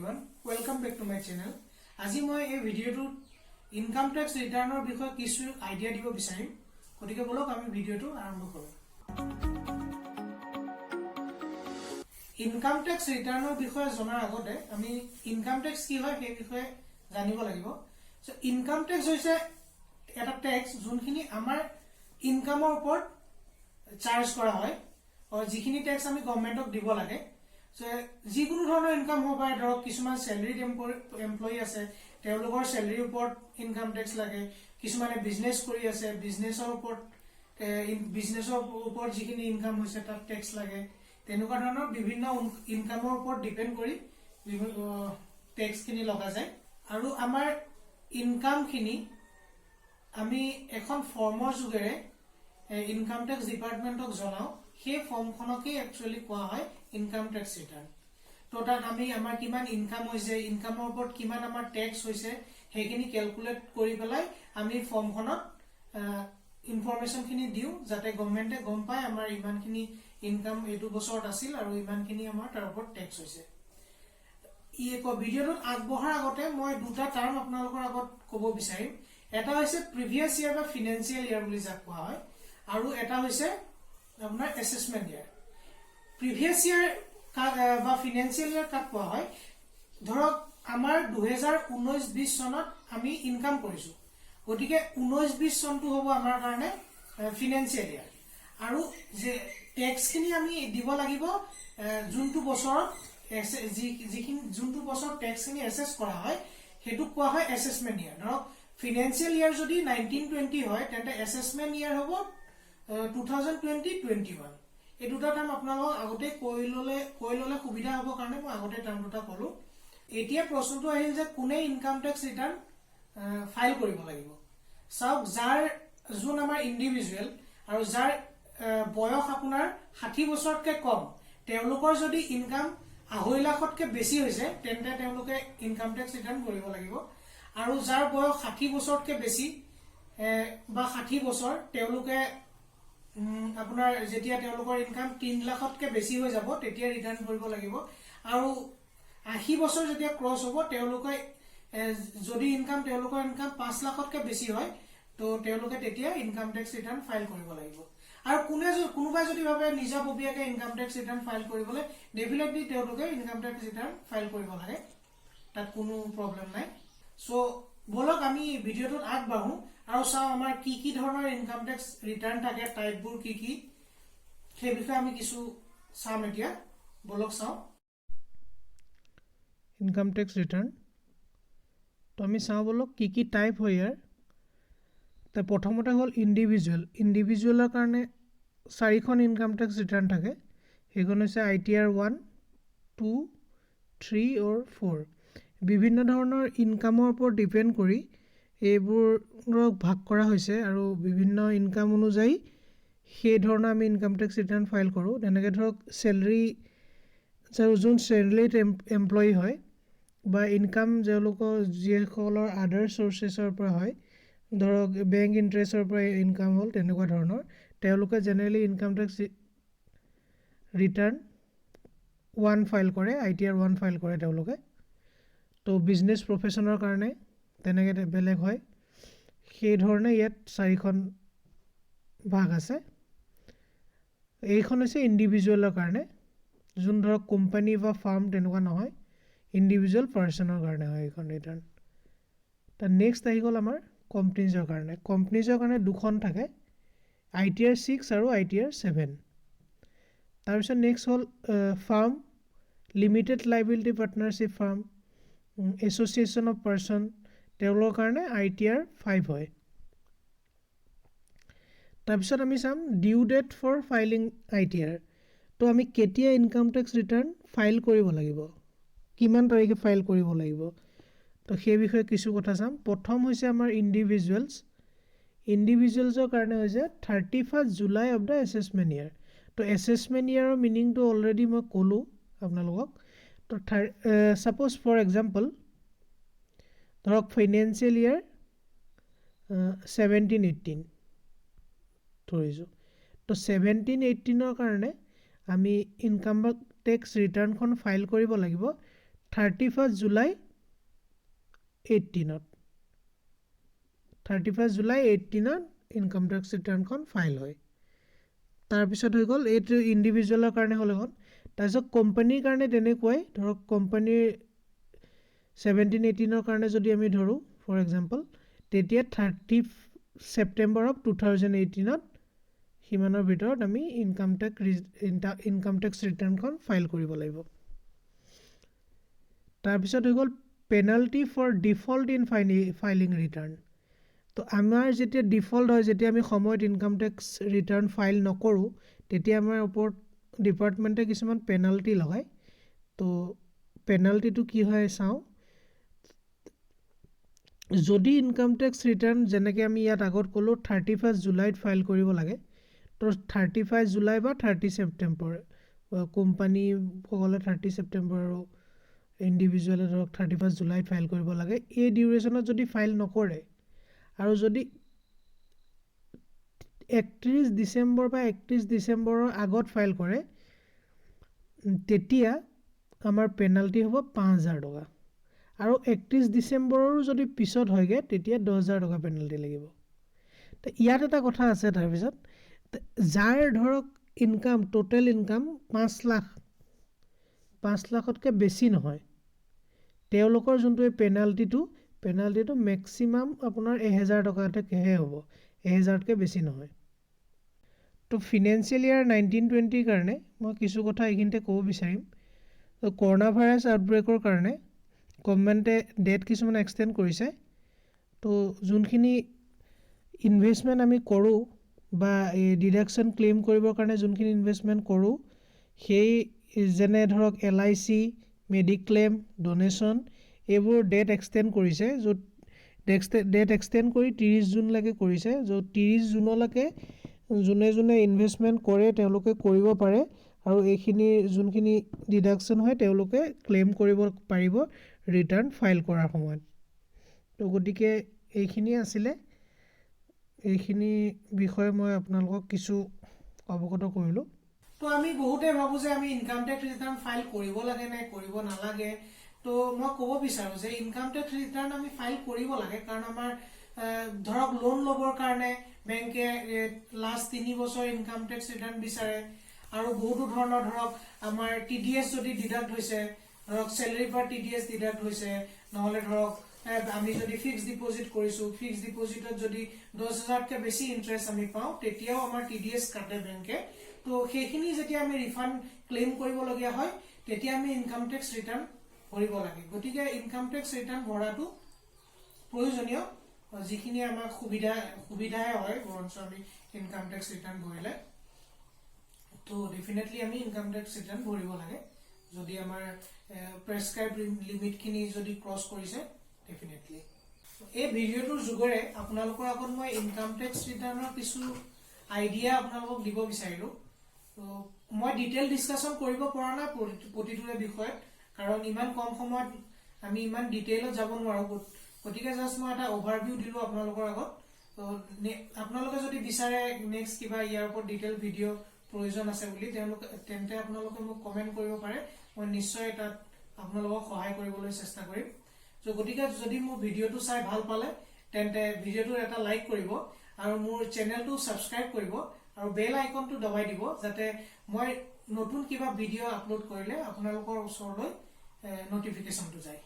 everyone, welcome back to my channel. আজি মই এই ভিডিওটো ইনকাম ট্যাক্স ৰিটাৰ্ণৰ বিষয়ে কিছু আইডিয়া দিব বিচাৰিম। গতিকে বলক আমি ভিডিওটো আৰম্ভ কৰোঁ। ইনকাম ট্যাক্স ৰিটাৰ্ণৰ বিষয়ে জনাৰ আগতে আমি ইনকাম ট্যাক্স কি হয় সেই বিষয়ে জানিব লাগিব। সো ইনকাম ট্যাক্স হৈছে এটা ট্যাক্স যোনখিনি আমাৰ ইনকামৰ ওপৰত চাৰ্জ কৰা হয় আৰু যিখিনি ট্যাক্স আমি গভৰ্ণমেণ্টক দিব লাগে। যিকোনো ধৰণৰ ইনকাম হ'ব পাৰে, ধৰক কিছুমান চেলাৰিড এমপ্লয়ী আছে, তেওঁলোকৰ চেলাৰিৰ ওপৰত ইনকাম টেক্স লাগে। কিছুমানে বিজনেছ কৰি আছে, বিজনেছৰ ওপৰত যিখিনি ইনকাম হৈছে তাত টেক্স লাগে। তেনেকুৱা ধৰণৰ বিভিন্ন ইনকামৰ ওপৰত ডিপেণ্ড কৰি টেক্সখিনি লগা যায়। আৰু আমাৰ ইনকামখিনি আমি এখন ফৰ্মৰ যোগেৰে ইনকাম টেক্স ডিপাৰ্টমেণ্টক জনাওঁ। সেই ফৰ্মখনকেই একচুৱেলি কোৱা হয় ইনকাম টেক্স ৰিটাৰ্ণ। তো তাত আমি আমাৰ কিমান ইনকাম হৈছে, ইনকামৰ ওপৰত কিমান আমাৰ টেক্স হৈছে, সেইখিনি কেলকুলেট কৰি পেলাই আমি ফৰ্মখনত ইনফৰমেশ্যনখিনি দিওঁ, যাতে গভৰ্ণমেণ্টে গম পায় আমাৰ ইমানখিনি ইনকাম এইটো বছৰত আছিল আৰু ইমানখিনি আমাৰ তাৰ ওপৰত টেক্স হৈছে। ভিডিঅ'টোত আগবঢ়াৰ আগতে মই দুটা টাৰ্ম আপোনালোকৰ আগত ক'ব বিচাৰিম। এটা হৈছে প্ৰিভিয়াছ ইয়াৰ বা ফিনেন্সিয়েল ইয়াৰ বুলি যাক কোৱা হয়, আৰু এটা হৈছে আপোনাৰ এছেছমেণ্ট ইয়াৰ। প্ৰিভিয়াছ ইয়াৰ বা ফিনেন্সিয়েল ইয়াৰ কাক কোৱা হয়? ধৰক আমাৰ 2019-20 চনত আমি ইনকাম কৰিছো, গতিকে 19-20 চনটো হ'ব আমাৰ কাৰণে ফিনেন্সিয়েল ইয়াৰ। আৰু যে টেক্সখিনি আমি দিব লাগিব যোনটো বছৰত যোনটো বছৰত টেক্সখিনি এছেছ কৰা হয় সেইটোক কোৱা হয় এছেছমেণ্ট ইয়াৰ। ধৰক ফিনেন্সিয়েল ইয়াৰ যদি 1920 হয় তেন্তে এছেছমেণ্ট ইয়াৰ হ'ব 2020-21। এই দুটা টাৰ্ম আপোনালোকক আগতে কৈ ললে সুবিধা হ'ব কাৰণে মই আগতে টাৰ্ম দুটা ক'লো। এতিয়া প্ৰশ্নটো আহিল যে কোনে ইনকাম টেক্স ৰিটাৰ্ণ ফাইল কৰিব লাগিব। চাওক, যোন আমাৰ ইণ্ডিভিজুৱেল আৰু যাৰ বয়স আপোনাৰ 60 বছৰতকৈ কম, তেওঁলোকৰ যদি ইনকাম 2.5 লাখতকৈ বেছি হৈছে তেন্তে তেওঁলোকে ইনকাম টেক্স ৰিটাৰ্ণ কৰিব লাগিব। আৰু যাৰ বয়স 60 বছৰতকৈ বেছি বা 60 বছৰ, তেওঁলোকে আপোনাৰ যেতিয়া তেওঁলোকৰ ইনকাম 3 লাখতকৈ বেছি হৈ যাব তেতিয়া ৰিটাৰ্ণ কৰিব লাগিব। আৰু 80 বছৰ যেতিয়া ক্ৰছ হ'ব, তেওঁলোকে যদি তেওঁলোকৰ ইনকাম 5 লাখতকৈ বেছি হয় তো তেওঁলোকে তেতিয়া ইনকাম টেক্স ৰিটাৰ্ণ ফাইল কৰিব লাগিব। আৰু কোনোবাই যদি ভাবে নিজাববীয়াকৈ ইনকাম টেক্স ৰিটাৰ্ণ ফাইল কৰিবলৈ, ডেফিনেটলি তেওঁলোকে ইনকাম টেক্স ৰিটাৰ্ণ ফাইল কৰিব লাগে, তাত কোনো প্ৰব্লেম নাই। চ' বলক আমি ভিডিঅ'টোত আগবাঢ়ো আৰু চাওঁ আমাৰ কি কি ধৰণৰ ইনকাম টেক্স ৰিটাৰ্ণ থাকে, টাইপবোৰ কি কি, সেই বিষয়ে আমি কিছু চাম এতিয়া। বলক চাওঁ ইনকাম টেক্স ৰিটাৰ্ণ। তো আমি চাওঁ বলক কি কি টাইপ হয় ইয়াৰ। তো প্ৰথমতে হ'ল ইণ্ডিভিজুৱেলৰ কাৰণে 4খন ইনকাম টেক্স ৰিটাৰ্ণ থাকে। সেইখন হৈছে ITR 1, 2, 3 or 4। বিভিন্ন ধৰণৰ ইনকামৰ ওপৰত ডিপেণ্ড কৰি এইবোৰক ভাগ কৰা হৈছে আৰু বিভিন্ন ইনকাম অনুযায়ী সেই ধৰণৰ আমি ইনকাম টেক্স ৰিটাৰ্ণ ফাইল কৰোঁ। তেনেকৈ ধৰক যোন চেলাৰিড এমপ্লয়ী হয় বা ইনকাম যিসকলৰ আদাৰ চ'ৰ্চেছৰ পৰা হয়, ধৰক বেংক ইণ্টাৰেষ্টৰ পৰা ইনকাম হ'ল, তেনেকুৱা ধৰণৰ, তেওঁলোকে generally income tax return 1 file কৰে, ITR 1 ফাইল কৰে তেওঁলোকে। তো বিজনেছ প্ৰফেশ্যনৰ কাৰণে তেনেকৈ বেলেগ হয়। সেইধৰণে ইয়াত 4খন ভাগ আছে। এইখন হৈছে ইণ্ডিভিজুৱেলৰ কাৰণে, যোন ধৰক কোম্পানী বা ফাৰ্ম তেনেকুৱা নহয়, ইণ্ডিভিজুৱেল পাৰ্চনৰ কাৰণে হয় এইখন ৰিটাৰ্ণ। তাৰ নেক্সট আহি গ'ল আমাৰ কোম্পানীজৰ কাৰণে। কোম্পানীজৰ কাৰণে 2খন থাকে, ITR 6 আৰু ITR 7। তাৰপিছত নেক্সট হ'ল farm, limited liability partnership farm, association of person, তেওঁলোকৰ কাৰণে ITR 5 হয়। তাৰপিছত আমি চাম ডিউ ডেট ফৰ ফাইলিং ITR। তো আমি কেতিয়া ইনকাম টেক্স ৰিটাৰ্ণ ফাইল কৰিব লাগিব, কিমান তাৰিখে ফাইল কৰিব লাগিব, তো সেই বিষয়ে কিছু কথা চাম। প্ৰথম হৈছে আমাৰ ইণ্ডিভিজুৱেলছৰ কাৰণে হৈছে 31 জুলাই অফ দ্য এছেছমেণ্ট ইয়াৰ। তো এছেছমেণ্ট ইয়াৰৰ মিনিংটো অলৰেডি মই ক'লোঁ আপোনালোকক। তো ছাপ'জ ফৰ এক্সাম্পল ধৰক ফাইনেন্সিয়েল ইয়াৰ 17-18 ধৰিছোঁ। তো 17-18ৰ কাৰণে আমি ইনকাম টেক্স ৰিটাৰ্ণখন ফাইল কৰিব লাগিব 31 জুলাই 18 31 জুলাই 18 ইনকাম টেক্স ৰিটাৰ্ণখন ফাইল হয় তাৰপিছত হৈ গ'ল এইটো ইণ্ডিভিজুৱেলৰ কাৰণে হ'লে হ'ল তাৰপিছত কোম্পানীৰ কাৰণে তেনেকুৱাই ধৰক কোম্পানীৰ 17-18 কাৰণে যদি আমি ধৰোঁ ফৰ এক্সাম্পল তেতিয়া 30 ছেপ্টেম্বৰ অফ 2018 সিমানৰ ভিতৰত আমি ইনকাম টেক্স ৰিটাৰ্ণখন ফাইল কৰিব লাগিব তাৰপিছত হৈ গ'ল penalty for default in filing return তো আমাৰ যেতিয়া ডিফল্ট হয় যেতিয়া আমি সময়ত ইনকাম টেক্স ৰিটাৰ্ণ ফাইল নকৰোঁ তেতিয়া আমাৰ ওপৰত ডিপাৰ্টমেণ্টে কিছুমান পেনাল্টি লগায় তো পেনাল্টিটো কি হয় চাওঁ যদি ইনকাম টেক্স ৰিটাৰ্ণ যেনেকৈ আমি ইয়াত আগত ক'লোঁ 31 জুলাইত ফাইল কৰিব লাগে তো 35 জুলাই বা 30 ছেপ্টেম্বৰ কোম্পানীসকলে 30 ছেপ্টেম্বৰ আৰু ইণ্ডিভিজুৱেলে ধৰক 31 জুলাইত ফাইল কৰিব লাগে এই ডিউৰেশ্যনত যদি ফাইল নকৰে আৰু যদি 31 ডিচেম্বৰ বা 31 ডিচেম্বৰৰ আগত ফাইল কৰে তেতিয়া আমাৰ পেনাল্টি হ'ব 5,000 টকা আৰু 31 ডিচেম্বৰৰো যদি পিছত হয়গে তেতিয়া 10,000 টকা পেনাল্টি লাগিব তো ইয়াত এটা কথা আছে তাৰপিছত যাৰ ধৰক ইনকাম টোটেল ইনকাম 5 লাখতকৈ বেছি নহয় তেওঁলোকৰ যোনটো এই পেনাল্টিটো মেক্সিমাম আপোনাৰ 1,000 টকালৈকেহে হ'ব 1,000তকৈ বেছি নহয় তো ফিনেন্সিয়েল ইয়াৰ 19-20 কাৰণে মই কিছু কথা এইখিনিতে ক'ব বিচাৰিম তো কৰোণা ভাইৰাছ আউটব্ৰেকৰ কাৰণে গভৰ্ণমেণ্টে ডেট কিছুমান এক্সটেণ্ড কৰিছে তো যোনখিনি ইনভেষ্টমেণ্ট আমি কৰোঁ বা এই ডিডাকশ্যন ক্লেইম কৰিবৰ কাৰণে যোনখিনি ইনভেষ্টমেণ্ট কৰোঁ সেই যেনে ধৰক LIC মেডিক্লেইম ডনেশ্যন এইবোৰ ডেট এক্সটেণ্ড কৰিছে য'ত ডেট এক্সটেণ্ড কৰি 30 জুনলৈকে কৰিছে য'ত 30 জুনলৈকে যোনে ইনভেষ্টমেণ্ট কৰে তেওঁলোকে কৰিব পাৰে আৰু এইখিনি যোনখিনি ডিডাকশ্যন হয় তেওঁলোকে ক্লেইম কৰিব পাৰিব ৰিটাৰ্ণ ফাইল কৰাৰ সময়ত তো গতিকে এইখিনি আছিলে এইখিনি বিষয়ে মই আপোনালোকক কিছু অৱগত কৰিলোঁ তো আমি বহুতে ভাবোঁ যে আমি ইনকাম টেক্স ৰিটাৰ্ণ ফাইল কৰিব লাগে নে কৰিব নালাগে তো মই ক'ব বিচাৰোঁ যে ইনকাম টেক্স ৰিটাৰ্ণ আমি ফাইল কৰিব লাগে কাৰণ আমাৰ ধৰক লোন ল'বৰ কাৰণে বেংকে লাষ্ট 3 বছৰ ইনকাম টেক্স ৰিটাৰ্ণ বিচাৰে আৰু বহুতো ধৰণৰ ধৰক আমাৰ TDS যদি ডিডাক্ট হৈছে ধৰক চেলাৰী পাৰ TDS ডিডাক্ট হৈছে নহ'লে ধৰক আমি যদি ফিক্স ডিপজিট কৰিছোঁ ফিক্স ডিপজিটত যদি 10,000তকৈ বেছি ইণ্টাৰেষ্ট আমি পাওঁ তেতিয়াও আমাৰ TDS কাটে বেংকে তো সেইখিনি যেতিয়া আমি ৰিফাণ্ড ক্লেইম কৰিবলগীয়া হয় তেতিয়া আমি ইনকাম টেক্স ৰিটাৰ্ণ ভৰিব লাগে গতিকে ইনকাম টেক্স ৰিটাৰ্ণ ভৰাটো প্ৰয়োজনীয় যিখিনি আমাৰ সুবিধাহে হয় বৰঞ্চ আমি ইনকাম টেক্স ৰিটাৰ্ণ ভৰিলে তো ডেফিনেটলি আমি ইনকাম টেক্স ৰিটাৰ্ণ ভৰিব লাগে যদি আমাৰ প্ৰেছক্ৰাইব লিমিটখিনি যদি ক্ৰছ কৰিছে ডেফিনেটলি এই ভিডিঅ'টোৰ যোগেৰে আপোনালোকৰ আগত মই ইনকাম টেক্স ৰিটাৰ্ণৰ কিছু আইডিয়া আপোনালোকক দিব বিচাৰিলোঁ তো মই ডিটেইল ডিছকাশ্যন কৰিব পৰা নাই প্ৰতিটোৰে বিষয়ত কাৰণ ইমান কম সময়ত আমি ইমান ডিটেইলত যাব নোৱাৰোঁ গতিকে জাষ্ট মই এটা অভাৰভিউ দিলোঁ আপোনালোকৰ আগত তো আপোনালোকে যদি বিচাৰে নেক্সট কিবা ইয়াৰ ওপৰত ডিটেইল ভিডিঅ' প্ৰয়োজন আছে বুলি তেন্তে আপোনালোকে মোক কমেণ্ট কৰিব পাৰে মই নিশ্চয় তাত আপোনালোকক সহায় কৰিবলৈ চেষ্টা কৰিম তো গতিকে যদি মোৰ ভিডিঅ'টো চাই ভাল পালে তেন্তে ভিডিঅ'টোৰ এটা লাইক কৰিব আৰু মোৰ চেনেলটো ছাবস্ক্ৰাইব কৰিব আৰু বেল আইকনটো দবাই দিব যাতে মই নতুন কিবা ভিডিঅ' আপলোড কৰিলে আপোনালোকৰ ওচৰলৈ নটিফিকেশ্যনটো যায়